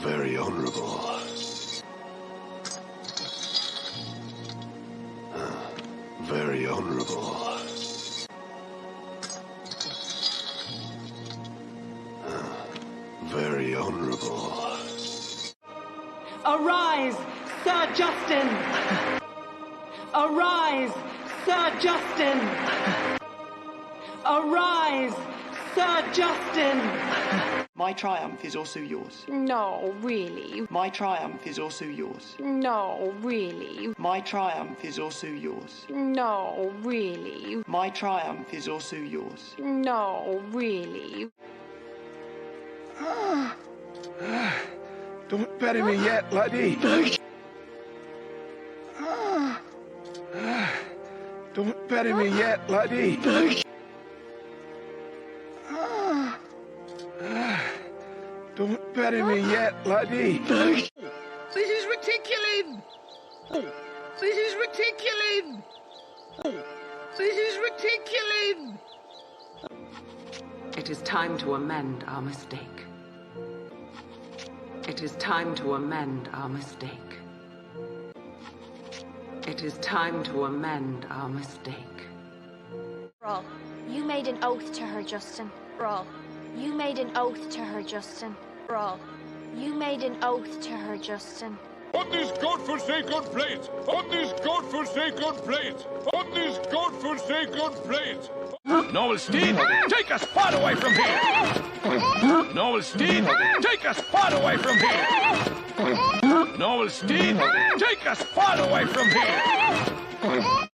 Very honorable. Very honorable. Very honorable. Arise, Sir Justin! Arise, Sir Justin! Arise, Sir Justin! My triumph is also yours. No, really. My triumph is also yours. No, really. My triumph is also yours. No, really. My triumph is also yours. No, really. Don't bury me yet, laddie. Don't bury me yet, laddie. Don't bury me yet, laddie. This is ridiculous! This is ridiculous! This is ridiculous! It is time to amend our mistake. It is time to amend our mistake. It is time to amend our mistake. Roll. You made an oath to her, Justin. Roll. You made an oath to her, Justin. Roll. You made an oath to her, Justin. On this godforsaken plate! On this godforsaken plate! On this godforsaken plate! Noel Steed, take us far away from here! Noel Steed, take us far away from here! Noel Steed, take us far away from here!